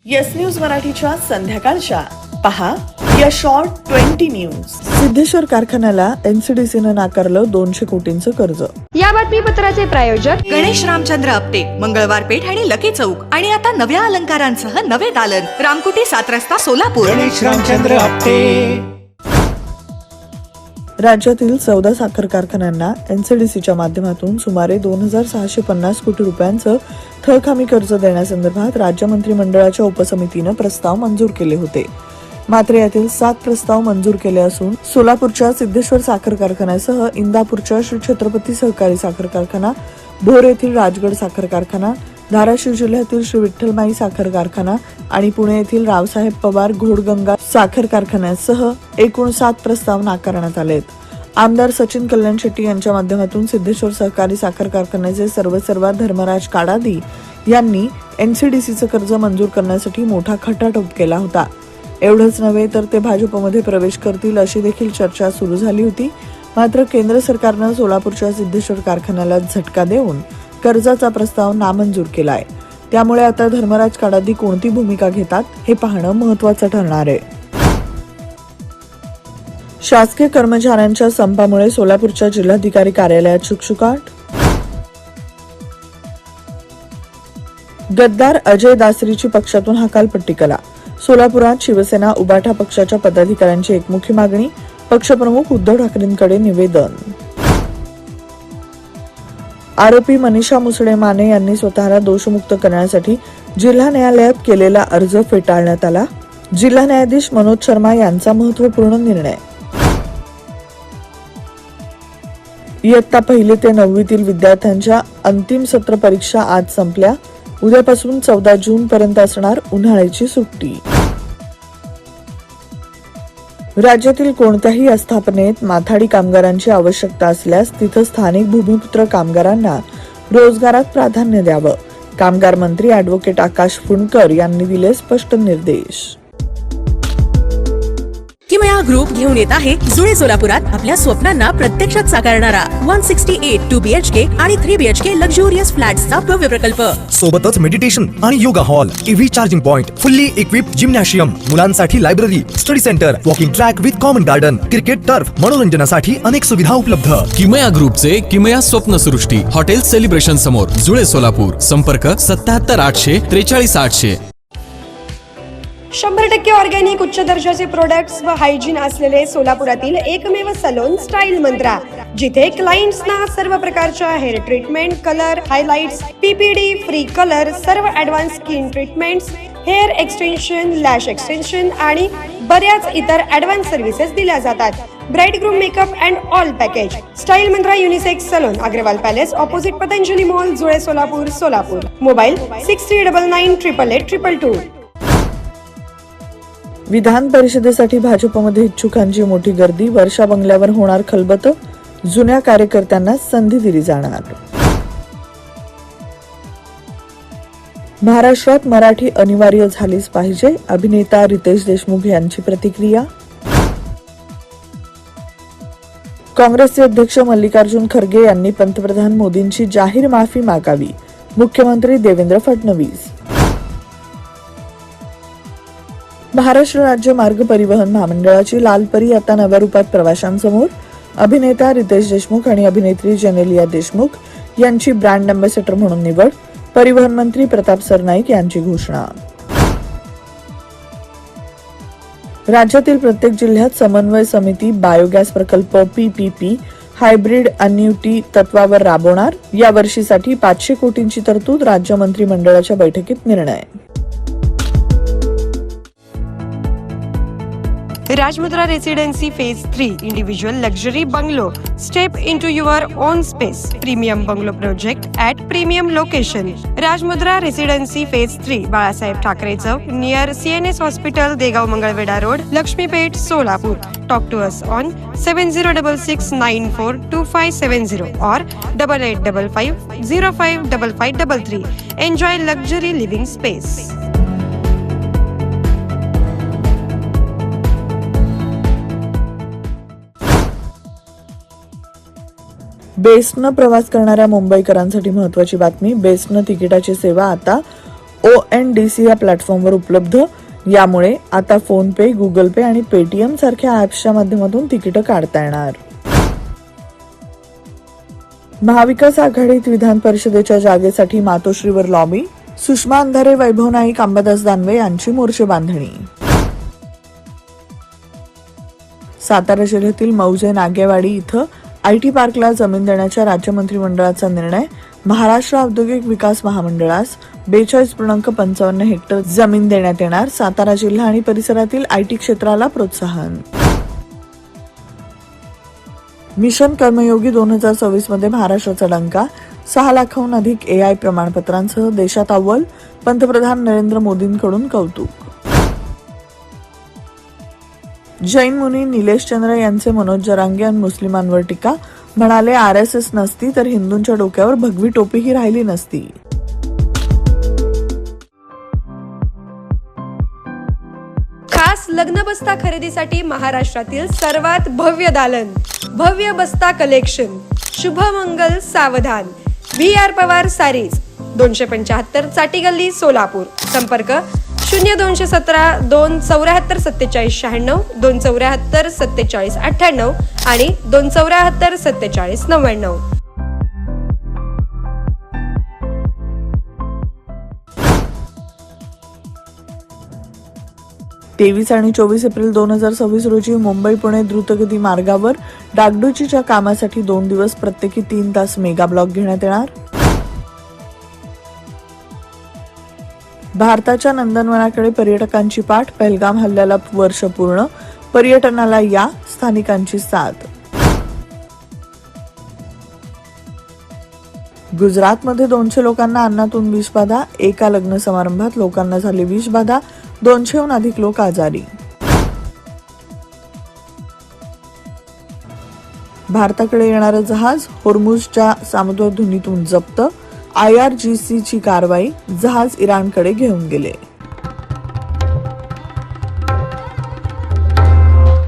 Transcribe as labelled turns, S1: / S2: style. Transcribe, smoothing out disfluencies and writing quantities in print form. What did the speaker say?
S1: Yes news मराठीच्या संध्याकाळच्या पहा या शॉर्ट 20 न्यूज. सिद्धेश्वर कारखान्याला एनसीडीसीनं नाकारलं 200 कोटींचं कर्ज.
S2: या बातमीपत्राचे प्रायोजक
S3: गणेश रामचंद्र आपटे, मंगळवार पेठ आणि लकी चौक आणि आता नव्या अलंकारांसह नवे दालन, रामकुटी 7 रस्ता सोलापूर.
S4: गणेश रामचंद्र आपटे.
S1: राज्यातील 14 साखर कारखान्यांना एनसीडीसीच्या माध्यमातून सुमारे 2650 कोटी रुपयांचं थक हमी कर्ज देण्यासंदर्भात राज्य मंत्रिमंडळाच्या उपसमितीनं प्रस्ताव मंजूर केले होते. मात्र यातील 7 प्रस्ताव मंजूर केले असून सोलापूरच्या सिद्धेश्वर साखर कारखान्यासह इंदापूरच्या श्री छत्रपती सहकारी साखर कारखाना, भोर येथील राजगड साखर कारखाना, धाराशिव जिल्ह्यातील श्री विठ्ठलमाई साखर कारखाना आणि पुणे येथील रावसाहेब पवार घोडगंगा साखर कारखान्यासह एकूण 7 प्रस्ताव नाकारण्यात आलेत. आमदार सचिन कल्याण शेट्टी यांच्या माध्यमातून सिद्धेश्वर सहकारी साखर कारखान्याचे सर्वेसर्वा धर्मराज काडादी यांनी एनसीडीसीचं कर्ज मंजूर करण्यासाठी मोठा खटाटोप केला होता. एवढंच नव्हे तर ते भाजपमध्ये प्रवेश करतील अशी देखील चर्चा सुरू झाली होती. मात्र केंद्र सरकारनं सोलापूरच्या सिद्धेश्वर कारखान्याला झटका देऊन कर्जाचा प्रस्ताव नामंजूर केलाय. त्यामुळे आता धर्मराज काडादी कोणती भूमिका घेतात हे पाहणं महत्त्वाचं ठरणार आहे. शासकीय कर्मचाऱ्यांच्या संपामुळे सोलापूरच्या जिल्हाधिकारी कार्यालयात शुकशुकाट. गद्दार अजय दासरीची पक्षातून हकालपट्टी करा. सोलापुरात शिवसेना उबाठा पक्षाच्या पदाधिकाऱ्यांची एकमुखी मागणी. पक्षप्रमुख उद्धव ठाकरेंकडे निवेदन. आरोपी मनीषा मुसळे माने यांनी स्वतःला दोषमुक्त करण्यासाठी जिल्हा न्यायालयात केलेला अर्ज फेटाळण्यात आला. जिल्हा न्यायाधीश मनोज शर्मा यांचा महत्त्वपूर्ण निर्णय. इयत्ता 1 ते 9तील विद्यार्थ्यांच्या अंतिम सत्र परीक्षा आज संपल्या. उद्यापासून 14 जून पर्यंत असणार उन्हाळ्याची सुट्टी. राज्यातील कोणत्याही आस्थापनेत माथाडी कामगारांची आवश्यकता असल्यास तिथं स्थानिक भूमिपुत्र कामगारांना रोजगारात प्राधान्य द्यावं. कामगार मंत्री अॅडव्होकेट आकाश फुंडकर यांनी दिले स्पष्ट निर्देश.
S3: किमया ग्रुप घेऊन येत आहे जुळे सोलापुरात आपल्या स्वप्नांना प्रत्यक्षात साकारणारा 168 2 BHK आणि 3 BHK लक्झुरियस फ्लॅट्सचा भव्य प्रकल्प.
S4: सोबतच मेडिटेशन आणि yoga hall, EV charging point, fully equipped gymnasium, मुलांसाठी library, study centre, walking track with common garden, cricket turf, मनोरंजनासाठी अनेक सुविधा उपलब्ध.
S5: किमया ग्रुपचे किमया स्वप्नसृष्टी हॉटेल सेलिब्रेशन समोर जुळे सोलापूर. संपर्क 77 800 43 800.
S2: 100% ऑर्गॅनिक उच्च दर्जाचे प्रोडक्ट्स व हायजीन असलेले सोलापुरातील एकमेव सलोन स्टाईल मंत्रा, जिथे क्लायंट्सना सर्व प्रकारच्या hair treatment, colour, highlights, PPD, free colour, सर्व advance skin treatments, hair extension, lash extension आणि बऱ्याच इतर ऍडव्हान्स सर्व्हिसेस दिल्या जातात. Bride groom makeup and all package. Style Mantra unisex salon, Agrawal palace, opposite Patanjali mall, Jule Solapur, Solapur. Mobile 6399 888 222.
S1: विधान परिषदेसाठी भाजपमध्ये इच्छुकांची मोठी गर्दी. वर्षा बंगल्यावर होणार खलबत. जुन्या कार्यकर्त्यांना संधी दिली जाणार. महाराष्ट्रात मराठी अनिवार्य झालीच पाहिजे. अभिनेता रितेश देशमुख यांची प्रतिक्रिया. काँग्रेसचे अध्यक्ष मल्लिकार्जुन खरगे यांनी पंतप्रधान मोदींची जाहीर माफी मागावी. मुख्यमंत्री देवेंद्र फडणवीस. महाराष्ट्र राज्य मार्ग परिवहन महामंडळाची लालपरी आता नव्या रूपात प्रवाशांसमोर. अभिनेता रितेश देशमुख आणि अभिनेत्री जेनेलिया देशमुख यांची ब्रँड अँबॅसेडर म्हणून निवड. परिवहन मंत्री प्रताप सरनाईक यांची घोषणा. राज्यातील प्रत्येक जिल्ह्यात समन्वय समिती बायोगॅस प्रकल्प PPP हायब्रिड अन्युटी तत्वावर राबवणार. या वर्षीसाठी 500 कोटींची तरतूद. राज्य मंत्रिमंडळाच्या बैठकीत निर्णय.
S2: Rajmudra residency phase 3 individual luxury bungalow. Step into your own space. Premium bungalow project at premium location. Rajmudra residency phase 3, Balasaheb Thackeray Chowk, near CNS hospital, Degaon Mangalvedha road, Lakshmipeth, Solapur. Talk to us on 7066942570 or 8855055533. Enjoy luxury living space.
S1: बेस्टनं प्रवास करणाऱ्या मुंबईकरांसाठी महत्त्वाची बातमी. बेस्टनं तिकिटाची सेवा आता ONDC या प्लॅटफॉर्मवर उपलब्ध. यामुळे आता फोन पे, गुगल पे आणि पेटीएम सारख्या ऍप्सच्या माध्यमातून तिकीट काढता येणार. महाविकास आघाडीत विधान परिषदेच्या जागेसाठी मातोश्रीवर लॉबी. सुषमा अंधारे, वैभव नाईक, अंबादास दानवे यांची मोर्चे बांधणी. सातारा जिल्ह्यातील मौजे नागेवाडी इथं IT पार्कला जमीन देण्याच्या राज्य मंत्रिमंडळाचा निर्णय. महाराष्ट्र औद्योगिक विकास महामंडळास 42.55 हेक्टर जमीन देण्यात येणार. सातारा जिल्हा आणि परिसरातील IT क्षेत्राला प्रोत्साहन. मिशन कर्मयोगी 2024 मध्ये महाराष्ट्राचा डंका. 6 लाखाहून अधिक AI प्रमाणपत्रांसह देशात अव्वल. पंतप्रधान नरेंद्र मोदींकडून कौतुक. जैन मुनी निलेश चंद्र यांचे मनोज जरांगे आणि मुस्लिमांवर टीका. म्हणाले, RSS नसती तर हिंदूंच्या डोक्यावर भगवी टोपीही राहिली नसती.
S2: खास लग्न बस्ता खरेदीसाठी महाराष्ट्रातील सर्वात भव्य दालन, भव्य बस्ता कलेक्शन, शुभमंगल सावधान, VR पवार सारीज, 275 चाटी गल्ली, सोलापूर. संपर्क 0217 274 47 96, 274 47 98 आणि 274 47 99.
S1: 23 आणि 24 एप्रिल 2026 रोजी मुंबई पुणे द्रुतगती मार्गावर डागडुजीच्या कामासाठी 2 दिवस प्रत्येकी 3 तास मेगा ब्लॉक घेण्यात येणार. भारताच्या नंदनवनाकडे पर्यटकांची पाठ. पहलगाम हल्ल्याला वर्ष पूर्ण. पर्यटनाला या, स्थानिकांची साथ. गुजरातमध्ये 200 लोकांना अन्नातून विषबाधा. एका लग्न समारंभात लोकांना झाली विषबाधा. 200हून अधिक लोक आजारी. भारताकडे येणारं जहाज होर्मुझच्या सामुद्रधुनीतून जप्त. IRGCची कारवाई. जहाज इराणकडे घेऊन गेले.